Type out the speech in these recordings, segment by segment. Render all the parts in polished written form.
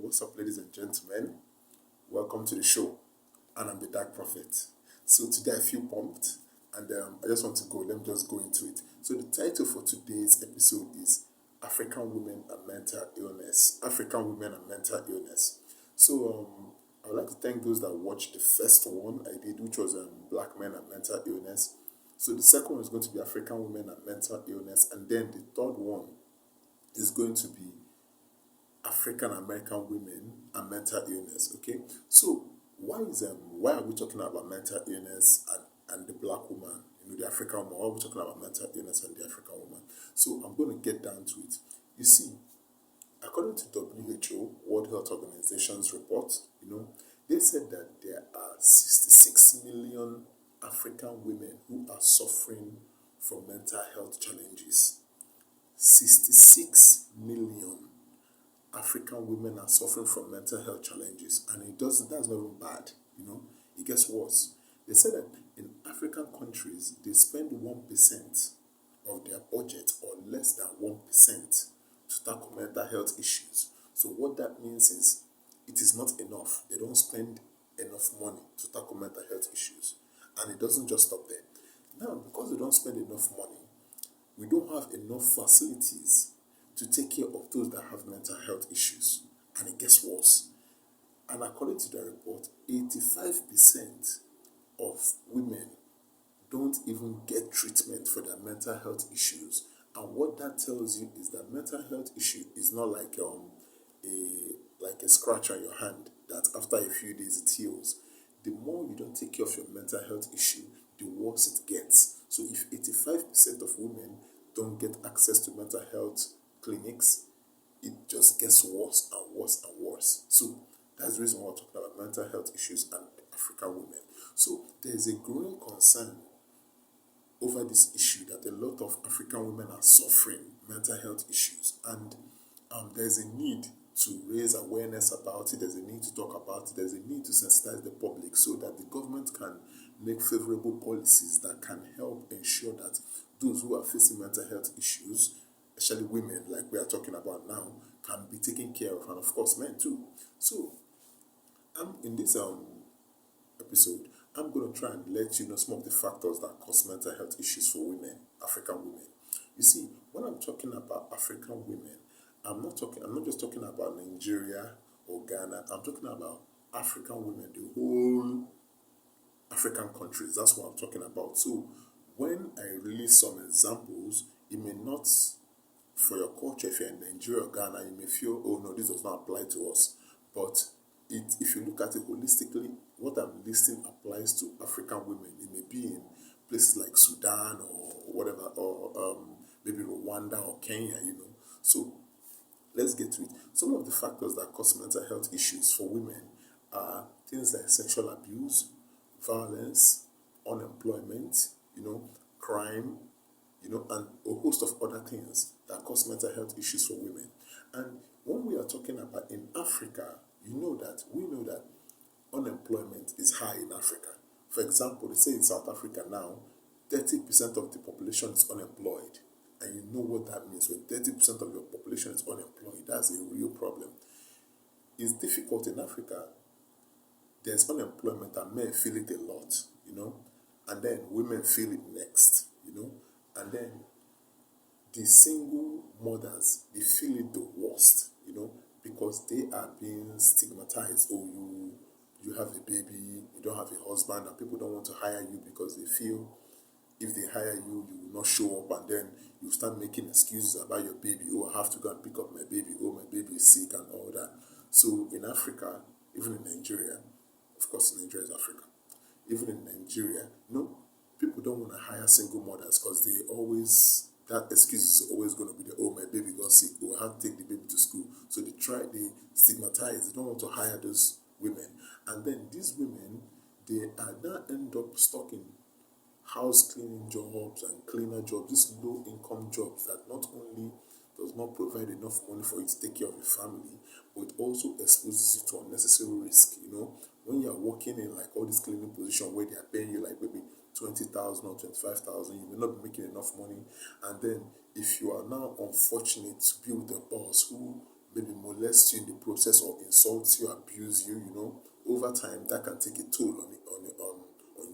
What's up, ladies and gentlemen? Welcome to the show, and I'm the Dark Prophet. So today I feel pumped, and I just want to go. Let me just go into it. So the title for today's episode is African Women and Mental Illness. African Women and Mental Illness. So I would like to thank those that watched the first one I did, which was Black Men and Mental Illness. So the second one is going to be African Women and Mental Illness, and then the third one is going to be African American women and mental illness. Okay, so why are we talking about mental illness and the black woman? The African woman. Why are we talking about mental illness and the African woman? So I'm going to get down to it. You see, according to WHO, World Health Organization's report, they said that there are 66 million African women who are suffering from mental health challenges. 66 million African women are suffering from mental health challenges, and that's not even bad. It gets worse. They said that in African countries they spend 1% of their budget, or less than 1%, to tackle mental health issues. So what that means is it is not enough. They don't spend enough money to tackle mental health issues, and it doesn't just stop there. Now, because they don't spend enough money, we don't have enough facilities to take care of those that have mental health issues, and it gets worse. And according to the report, 85% of women don't even get treatment for their mental health issues. And what that tells you is that mental health issue is not like a scratch on your hand that after a few days it heals. The more you don't take care of your mental health issue, the worse it gets. So if 85% of women don't get access to mental health clinics, it just gets worse and worse and worse. So that's the reason why we're talking about mental health issues and African women. So there's a growing concern over this issue that a lot of African women are suffering mental health issues, and there's a need to raise awareness about it. There's a need to talk about it. There's a need to sensitize the public so that the government can make favorable policies that can help ensure that those who are facing mental health issues, especially women like we are talking about now, can be taken care of, and of course men too. So in this episode, I'm going to try and let you know some of the factors that cause mental health issues for women, African women. You see, when I'm talking about African women, I'm not just talking about Nigeria or Ghana. I'm talking about African women, the whole African countries. That's what I'm talking about. So when I release some examples, it may not, for your culture, if you're in Nigeria or Ghana, you may feel, oh no, this does not apply to us. But if you look at it holistically, what I'm listing applies to African women. It may be in places like Sudan or whatever, or maybe Rwanda or Kenya, So let's get to it. Some of the factors that cause mental health issues for women are things like sexual abuse, violence, unemployment, crime, and a host of other things that cause mental health issues for women. And when we are talking about in Africa, we know that unemployment is high in Africa. For example, they say in South Africa now, 30% of the population is unemployed. And you know what that means. When 30% of your population is unemployed, that's a real problem. It's difficult in Africa. There's unemployment and men feel it a lot, and then women feel it next, and then the single mothers, they feel it the worst, because they are being stigmatized. Oh, you have a baby, you don't have a husband, and people don't want to hire you because they feel if they hire you, you will not show up, and then you start making excuses about your baby. Oh, I have to go and pick up my baby. Oh, my baby is sick and all that. So in Africa, even in Nigeria, of course, Nigeria is Africa. Even in Nigeria, people don't want to hire single mothers because that excuse is always going to be oh, my baby got sick, oh, I have to take the baby to school. So they stigmatize, they don't want to hire those women. And then these women, they are now end up stuck in house cleaning jobs and cleaner jobs, these low income jobs that not only does not provide enough money for you to take care of your family, but it also exposes you to unnecessary risk. When you're working in like all this cleaning position where they are paying you like maybe 20,000 or 25,000, you may not be making enough money. And then if you are now unfortunate to be with a boss who maybe molest you in the process or insult you, abuse you, over time that can take a toll on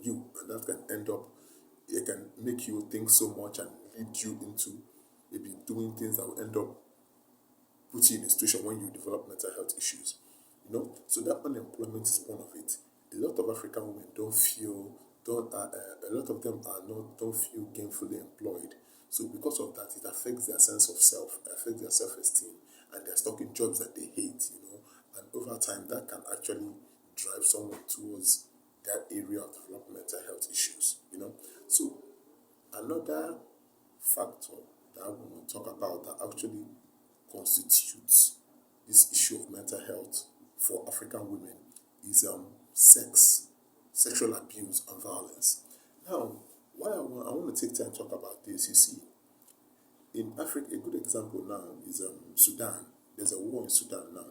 you, and that can end up, it can make you think so much and lead you into maybe doing things that will end up put you in a situation when you develop mental health issues. So that unemployment is one of it. A lot of African women a lot of them are not don't feel gainfully employed. So because of that, it affects their sense of self, it affects their self-esteem, and they're stuck in jobs that they hate. And over time, that can actually drive someone towards that area of developmental health issues. So another factor that I want to talk about that actually constitutes this issue of mental health for African women is sexual abuse and violence. Now, why I want to take time to talk about this, you see, in Africa, a good example now is Sudan. There's a war in Sudan now.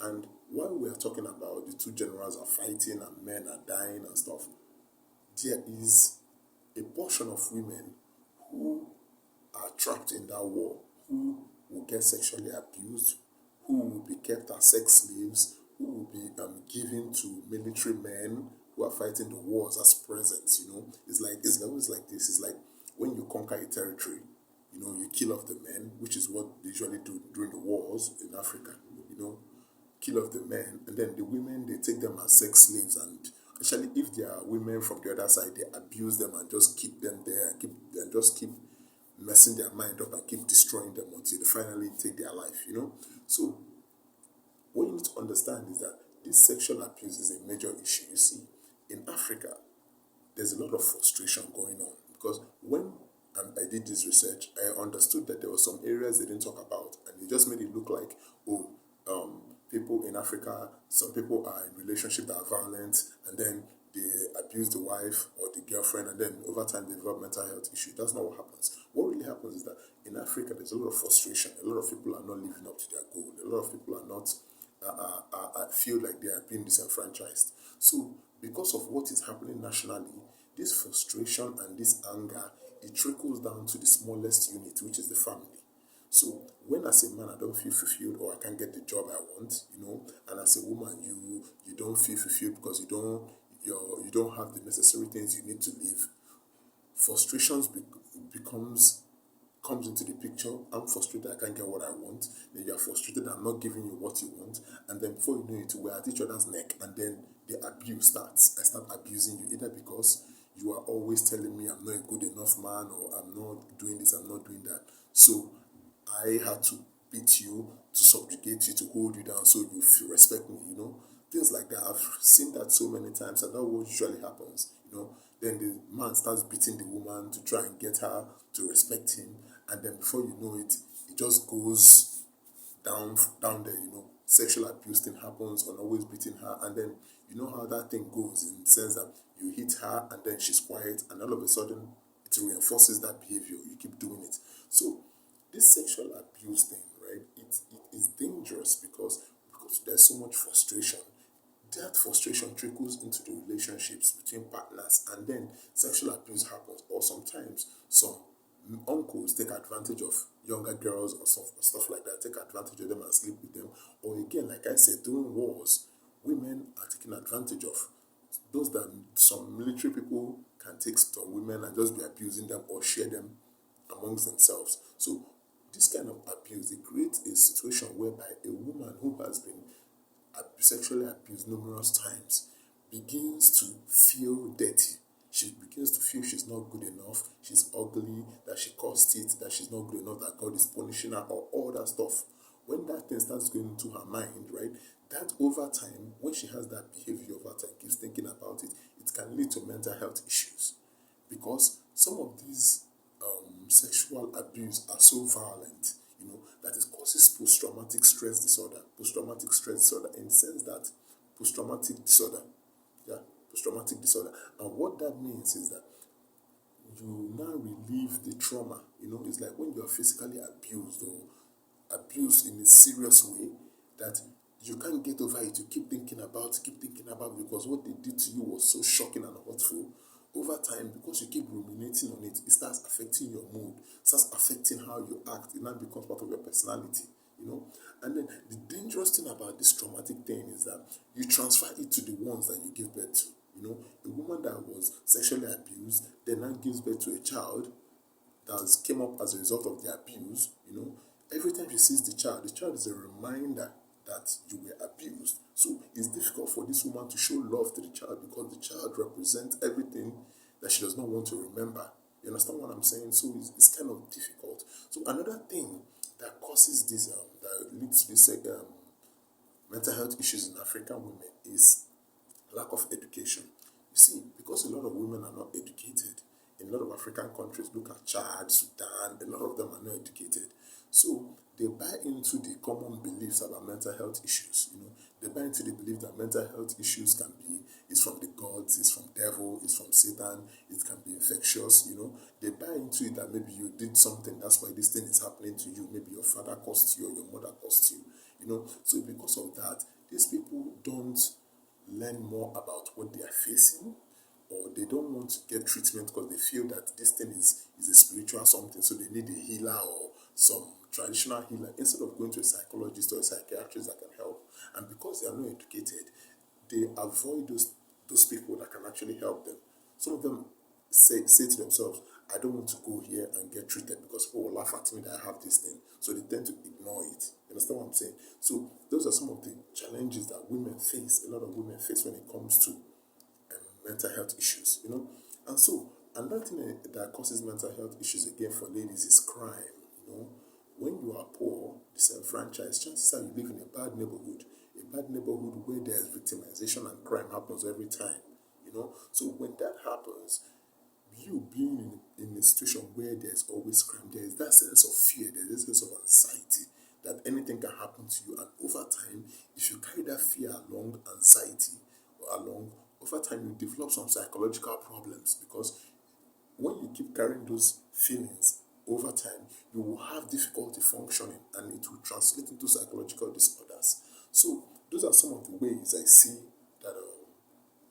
And while we are talking about the two generals are fighting and men are dying and stuff, there is a portion of women who are trapped in that war, who will get sexually abused, who will be kept as sex slaves, who will be given to military men who are fighting the wars as presents. It's always like this. It's like when you conquer a territory, you kill off the men, which is what they usually do during the wars in Africa. Kill off the men, and then the women, they take them as sex slaves, and actually, if they are women from the other side, they abuse them and just keep them there, and just keep messing their mind up and keep destroying them until they finally take their life. So what you need to understand is that this sexual abuse is a major issue. You see, in Africa, there's a lot of frustration going on because when I did this research, I understood that there were some areas they didn't talk about, and it just made it look like, people in Africa, some people are in relationships that are violent, and then they abuse the wife or the girlfriend, and then over time they develop mental health issues. That's not what happens. What really happens is that in Africa, there's a lot of frustration. A lot of people are not living up to their goal. A lot of people are not feel like they are being disenfranchised. So because of what is happening nationally, this frustration and this anger, it trickles down to the smallest unit, which is the family. So when as a man I don't feel fulfilled or I can't get the job I want, and as a woman you don't feel fulfilled because you don't have the necessary things you need to live, frustrations comes into the picture. I'm frustrated, I can't get what I want. Then you're frustrated, I'm not giving you what you want. And then before you know it, we're at each other's neck. And then the abuse starts. I start abusing you either because you are always telling me I'm not a good enough man, or I'm not doing this, I'm not doing that. So I had to beat you, to subjugate you, to hold you down so you feel respect me, Things like that. I've seen that so many times, and that's what usually happens, Then the man starts beating the woman to try and get her to respect him, and then before you know it, it just goes down there, Sexual abuse thing happens on always beating her, and then you know how that thing goes in the sense that you hit her and then she's quiet, and all of a sudden it reinforces that behavior. You keep doing it. So this sexual abuse thing, right? It is dangerous because there's so much frustration. That frustration trickles into the relationships between partners, and then sexual abuse happens. Or sometimes some uncles take advantage of younger girls or stuff like that, take advantage of them and sleep with them. Or again, like I said, during wars, women are taken advantage of. Those that some military people can take some women and just be abusing them or share them amongst themselves. So this kind of abuse, it creates a situation whereby a woman who has been sexually abused numerous times begins to feel dirty. She begins to feel she's not good enough, she's ugly, that she caused it, that she's not good enough, that God is punishing her, or all that stuff. When that thing starts going into her mind, right, that over time, when she has that behavior over time, keeps thinking about it, it can lead to mental health issues. Because some of these sexual abuse are so violent, that it causes post-traumatic stress disorder. Post-traumatic stress disorder in the sense that post-traumatic disorder, yeah, post-traumatic disorder. And what that means is that you now relieve the trauma. It's like when you are physically abused or abused in a serious way that you can't get over it. You keep thinking about because what they did to you was so shocking and hurtful. Over time, because you keep ruminating on it, it starts affecting your mood, starts affecting how you act. It now becomes part of your personality. you know. And then the dangerous thing about this traumatic thing is that you transfer it to the ones that you give birth to. You know, a woman that was sexually abused then now gives birth to a child that came up as a result of the abuse, you know, every time she sees the child is a reminder that you were abused. So it's difficult for this woman to show love to the child because the child represents everything that she does not want to remember. You understand what I'm saying? So it's kind of difficult. So another thing that causes this, that leads to this mental health issues in African women is lack of education. You see, because a lot of women are not educated, in a lot of African countries, look at Chad, Sudan, a lot of them are not educated. So they buy into the common beliefs about mental health issues. You know, they buy into the belief that mental health issues can be it's from the gods, it's from devil, it's from Satan, it can be infectious. You know, they buy into it that maybe you did something, that's why this thing is happening to you. Maybe your father caused you or your mother caused you. You know, so because of that, these people don't learn more about what they are facing, or they don't want to get treatment because they feel that this thing is a spiritual something, so they need a healer or some traditional healer instead of going to a psychologist or a psychiatrist that can help. And because they are not educated, they avoid those people that can actually help them. Some of them say to themselves, I don't want to go here and get treated because people will laugh at me that I have this thing. So they tend to ignore it. You understand what I'm saying? So those are some of the challenges that women face, a lot of women face when it comes to mental health issues, you know. And so another thing that causes mental health issues again for ladies is crime, you know. When you are poor, disenfranchised, chances are you live in a bad neighborhood where there's victimization and crime happens every time, you know. So when that happens, you being in a situation where there's always crime, there is that sense of fear, there is a sense of anxiety that anything can happen to you. And over time, if you carry that fear along, anxiety or along, over time you develop some psychological problems because when you keep carrying those feelings over time, you will have difficulty functioning and it will translate into psychological disorders. So those are some of the ways I see that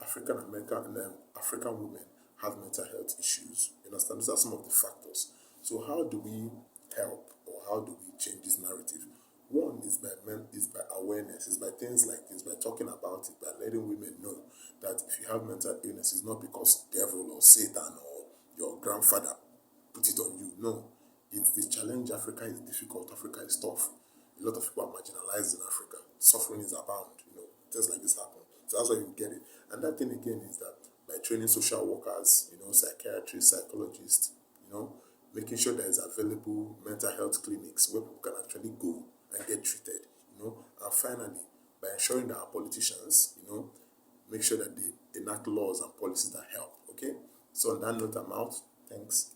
African American and African women have mental health issues. You understand? These are some of the factors. So how do we help or how do we change this narrative? One is by awareness, is by things like this, by talking about it, by letting women know that if you have mental illness, it's not because devil or Satan or your grandfather put it on you. No. It's the challenge. Africa is difficult, Africa is tough. A lot of people are marginalized in Africa. Suffering is abound, you know, things like this happen. So that's why you get it. And that thing again is that by training social workers, you know, psychiatrists, psychologists, you know, making sure there is available mental health clinics where people can actually go and get treated, you know. And finally, by ensuring that our politicians, you know, make sure that they enact laws and policies that help. Okay? So on that note, I'm out. Thanks.